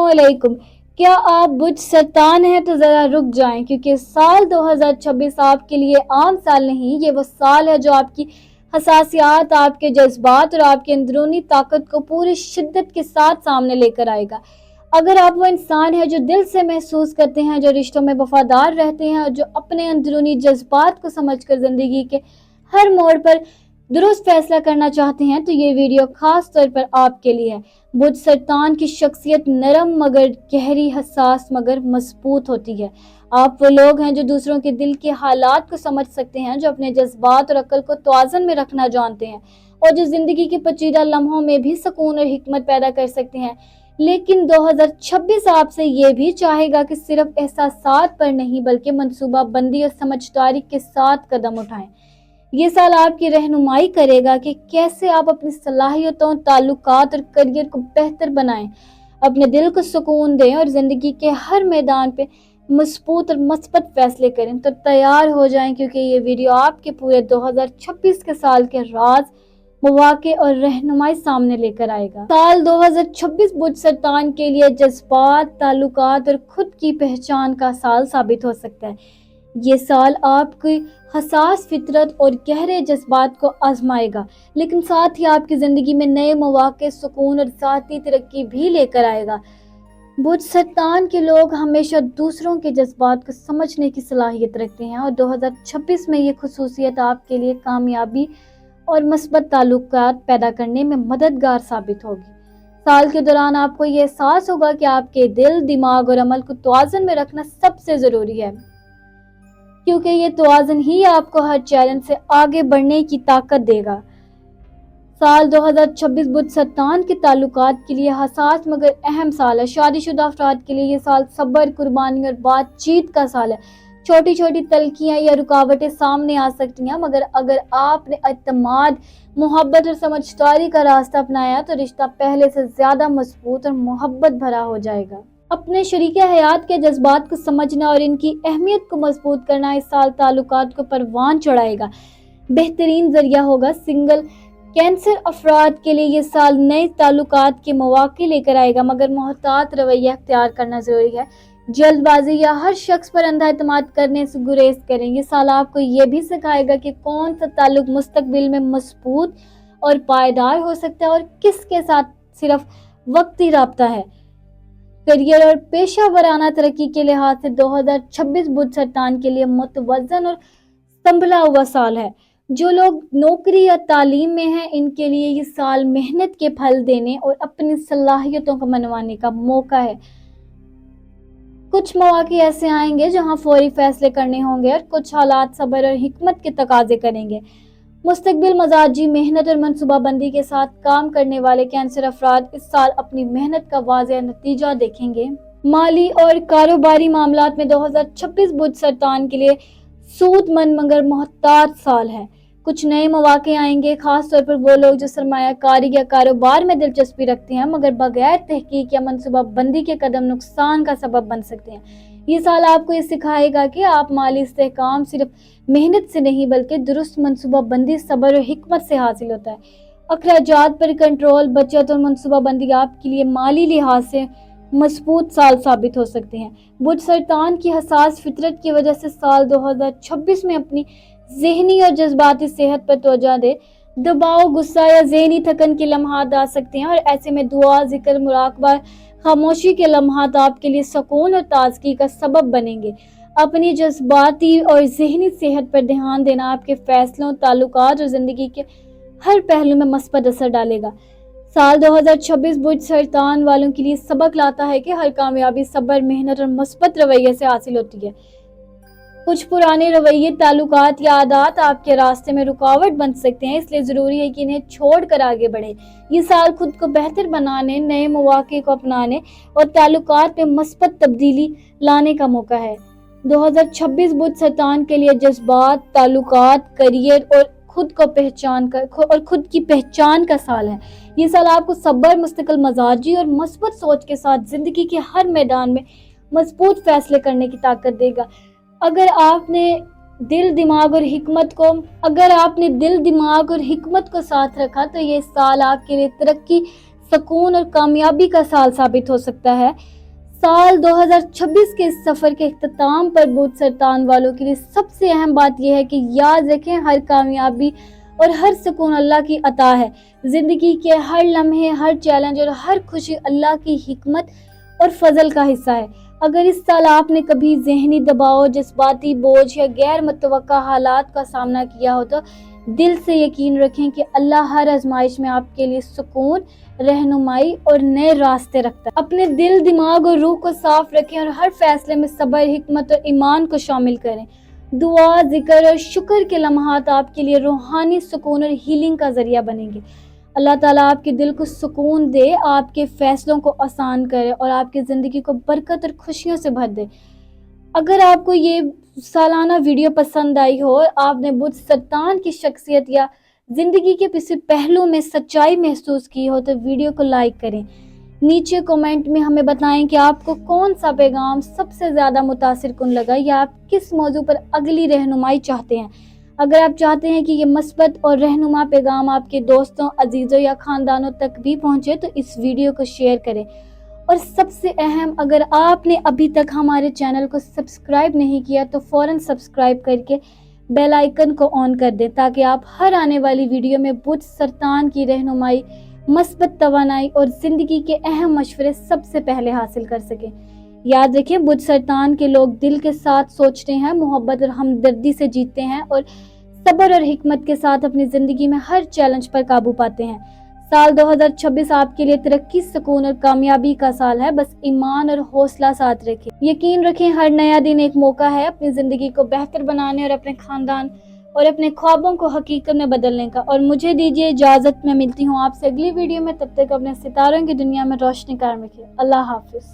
अस्सलामुअलैकुम। क्या आप बुझ सरतान हैं तो ज़रा रुक जाएं, क्योंकि साल 2026 आपके लिए आम साल नहीं, ये वो साल है जो आपकी हसासियात, आपके जज्बात और आपकी अंदरूनी ताकत को पूरी शिद्दत के साथ सामने लेकर आएगा। अगर आप वो इंसान हैं जो दिल से महसूस करते हैं, जो रिश्तों में वफादार रहते हैं और जो अपने अंदरूनी जज्बात को समझकर ज़िंदगी के हर मोड़ पर दुरुस्त फैसला करना चाहते हैं, तो ये वीडियो खास तौर पर आपके लिए है। बुध सरतान की शख्सियत नरम मगर गहरी, हसास मगर मजबूत होती है। आप वो लोग हैं जो दूसरों के दिल के हालात को समझ सकते हैं, जो अपने जज्बात और अक्ल को तवाज़ुन में रखना जानते हैं और जो जिंदगी के पेचीदा लम्हों में भी सुकून और हिकमत पैदा कर सकते हैं। लेकिन 2026 आपसे ये भी चाहेगा कि सिर्फ एहसासात पर नहीं बल्कि मंसूबा बंदी और समझदारी के साथ कदम उठाएं। ये साल आपकी रहनुमाई करेगा कि कैसे आप अपनी सलाहियतों, ताल्लुकात और करियर को बेहतर बनाएं, अपने दिल को सुकून दें और जिंदगी के हर मैदान पे मजबूत और मस्बत फैसले करें। तो तैयार हो जाएं, क्योंकि ये वीडियो आपके पूरे 2026 के साल के राज, मौके और रहनुमाई सामने लेकर आएगा। साल 2026 बुध सरतान के लिए जज्बात, ताल्लुकात और खुद की पहचान का साल साबित हो सकता है। ये साल आपकी हसास फितरत और गहरे जज्बात को आजमाएगा, लेकिन साथ ही आपकी जिंदगी में नए मौके, सुकून और ज़ाती तरक्की भी लेकर आएगा। बुध सरतान के लोग हमेशा दूसरों के जज्बात को समझने की सलाहियत रखते हैं और 2026 में ये खुसूसियत आपके लिए कामयाबी और मस्बत ताल्लुकात पैदा करने में मददगार साबित होगी। साल के दौरान आपको ये एहसास होगा कि आपके दिल, दिमाग और अमल को तवाज़ुन में रखना सबसे ज़रूरी है, क्योंकि ये तवाज़ुन ही आपको हर चैलेंज से आगे बढ़ने की ताकत देगा। साल 2026 बुध सरतान के ताल्लुकात के लिए हसास मगर अहम साल है। शादीशुदा अफराद के लिए ये साल सब्र, कुर्बानी और बातचीत का साल है। छोटी छोटी तल्खियां या रुकावटें सामने आ सकती हैं, मगर अगर आपने एतमाद, मोहब्बत और समझदारी का रास्ता अपनाया तो रिश्ता पहले से ज्यादा मजबूत और मोहब्बत भरा हो जाएगा। अपने शरीके हयात के जज्बात को समझना और इनकी अहमियत को मजबूत करना इस साल ताल्लुकात को परवान चढ़ाएगा, बेहतरीन जरिया होगा। सिंगल कैंसर अफराद के लिए ये साल नए ताल्लुकात के मौके लेकर आएगा, मगर मोहतात रवैया अख्तियार करना जरूरी है। जल्दबाजी या हर शख्स पर अंधा एतमाद करने से गुरेज करें। ये साल आपको ये भी सिखाएगा कि कौन सा ताल्लुक मुस्तकबिल में मजबूत और पायदार हो सकता है और किसके साथ सिर्फ वक्ती राब्ता है। करियर और पेशा वराना तरक्की के लिहाज से 2026 बुध सरतान के लिए मुतवज़्ज़न और संभला हुआ साल है। जो लोग नौकरी या तालीम में हैं, इनके लिए ये साल मेहनत के फल देने और अपनी सलाहियतों को मनवाने का मौका है। कुछ मौके ऐसे आएंगे जहां फौरी फैसले करने होंगे और कुछ हालात सब्र और हिकमत के तकाजे करेंगे। मुस्तकबिल मजाजी मेहनत और मनसूबाबंदी के साथ काम करने वाले कैंसर अफराद इस साल अपनी मेहनत का वाज़ेह नतीजा देखेंगे। माली और कारोबारी मामलात में 2026 बुध सरतान के लिए सूदमंद मगर मोहतात साल है। कुछ नए मौके आएंगे, खास तौर पर वो लोग जो सरमायाकारी या कारोबार में दिलचस्पी रखते हैं, मगर बगैर तहकीक या मनसूबाबंदी के कदम नुकसान का सबब बन सकते हैं। ये साल आपको ये सिखाएगा कि आप माली इस्तेहकाम सिर्फ मेहनत से नहीं बल्कि दुरुस्त मनसूबाबंदी, सब्र और हिकमत से हासिल होता है। अखराजात पर कंट्रोल, बचत और मनसूबाबंदी आपके लिए माली लिहाज से मजबूत साल साबित हो सकते हैं। बुध सरतान की हसास फितरत की वजह से साल 2026 में अपनी ज़हनी और जज्बाती सेहत पर तवज्जो दे। दबाव, गुस्सा या ज़हनी थकन के लम्हात आ सकते हैं और ऐसे में दुआ, जिक्र, मुराकबा, खामोशी के लम्हात आपके लिए सुकून और ताजगी का सबब बनेंगे। अपनी जज्बाती और ज़हनी सेहत पर ध्यान देना आपके फैसलों, ताल्लुकात और ज़िंदगी के हर पहलू में मस्बत असर डालेगा। साल 2026 बुध सरतान वालों के लिए सबक लाता है कि हर कामयाबी सब्र, मेहनत और मस्बत रवैये से हासिल होती है। कुछ पुराने रवैये, ताल्लुकात या आदत आपके रास्ते में रुकावट बन सकते हैं, इसलिए ज़रूरी है कि इन्हें छोड़कर आगे बढ़े। ये साल खुद को बेहतर बनाने, नए मौके को अपनाने और ताल्लुकात में मस्बत तब्दीली लाने का मौका है। 2026 बुध सरतान के लिए जज्बात, ताल्लुकात, करियर और खुद की पहचान का साल है। ये साल आपको सब्र, मुस्तकिल मजाजी और मस्बत सोच के साथ जिंदगी के हर मैदान में मजबूत फैसले करने की ताकत देगा। अगर आपने दिल, दिमाग और हिकमत को साथ रखा तो ये साल आपके लिए तरक्की, सुकून और कामयाबी का साल साबित हो सकता है। साल 2026 के इस सफर के इख्तिताम पर बुध सरतान वालों के लिए सबसे अहम बात यह है कि याद रखें, हर कामयाबी और हर सुकून अल्लाह की अता है। जिंदगी के हर लम्हे, हर चैलेंज और हर खुशी अल्लाह की हिकमत और फजल का हिस्सा है। अगर इस साल आपने कभी ज़हनी दबाव, जज्बाती बोझ या गैर मुतवक्का हालात का सामना किया हो तो दिल से यकीन रखें कि अल्लाह हर आजमाइश में आपके लिए सुकून, रहनुमाई और नए रास्ते रखता है। अपने दिल, दिमाग और रूह को साफ रखें और हर फैसले में सब्र, हिकमत और ईमान को शामिल करें। दुआ, जिक्र और शुक्र के लम्हात आपके लिए रूहानी सुकून और हीलिंग का जरिया बनेंगे। अल्लाह ताला आपके दिल को सुकून दे, आपके फैसलों को आसान करे और आपकी ज़िंदगी को बरकत और खुशियों से भर दे। अगर आपको ये सालाना वीडियो पसंद आई हो, आपने बुध सरतान की शख्सियत या ज़िंदगी के किसी पहलू में सच्चाई महसूस की हो तो वीडियो को लाइक करें। नीचे कमेंट में हमें बताएं कि आपको कौन सा पैगाम सबसे ज़्यादा मुतासिर कुन लगा या आप किस मौजू पर अगली रहनुमाई चाहते हैं। अगर आप चाहते हैं कि ये मस्बत और रहनुमा पैगाम आपके दोस्तों, अजीज़ों या ख़ानदानों तक भी पहुँचे तो इस वीडियो को शेयर करें। और सबसे अहम, अगर आपने अभी तक हमारे चैनल को सब्सक्राइब नहीं किया तो फ़ौरन सब्सक्राइब करके बेल आइकन को ऑन कर दें ताकि आप हर आने वाली वीडियो में बुध सरतान की रहनुमाई, मस्बत तवानाई और ज़िंदगी के अहम मशवरे सबसे पहले हासिल कर सकें। याद रखें, बुध सरतान के लोग दिल के साथ सोचते हैं, मोहब्बत और हमदर्दी से जीतते हैं और सब्र और हिकमत के साथ अपनी ज़िंदगी में हर चैलेंज पर काबू पाते हैं। साल 2026 आपके लिए तरक्की, सुकून और कामयाबी का साल है। बस ईमान और हौसला साथ रखें। यकीन रखें, हर नया दिन एक मौका है अपनी ज़िंदगी को बेहतर बनाने और अपने खानदान और अपने ख्वाबों को हकीकत में बदलने का। और मुझे दीजिए इजाज़त, मैं मिलती हूँ आपसे अगली वीडियो में। तब तक अपने सितारों की दुनिया में रोशनी कायम रखिए। अल्लाह हाफिज़।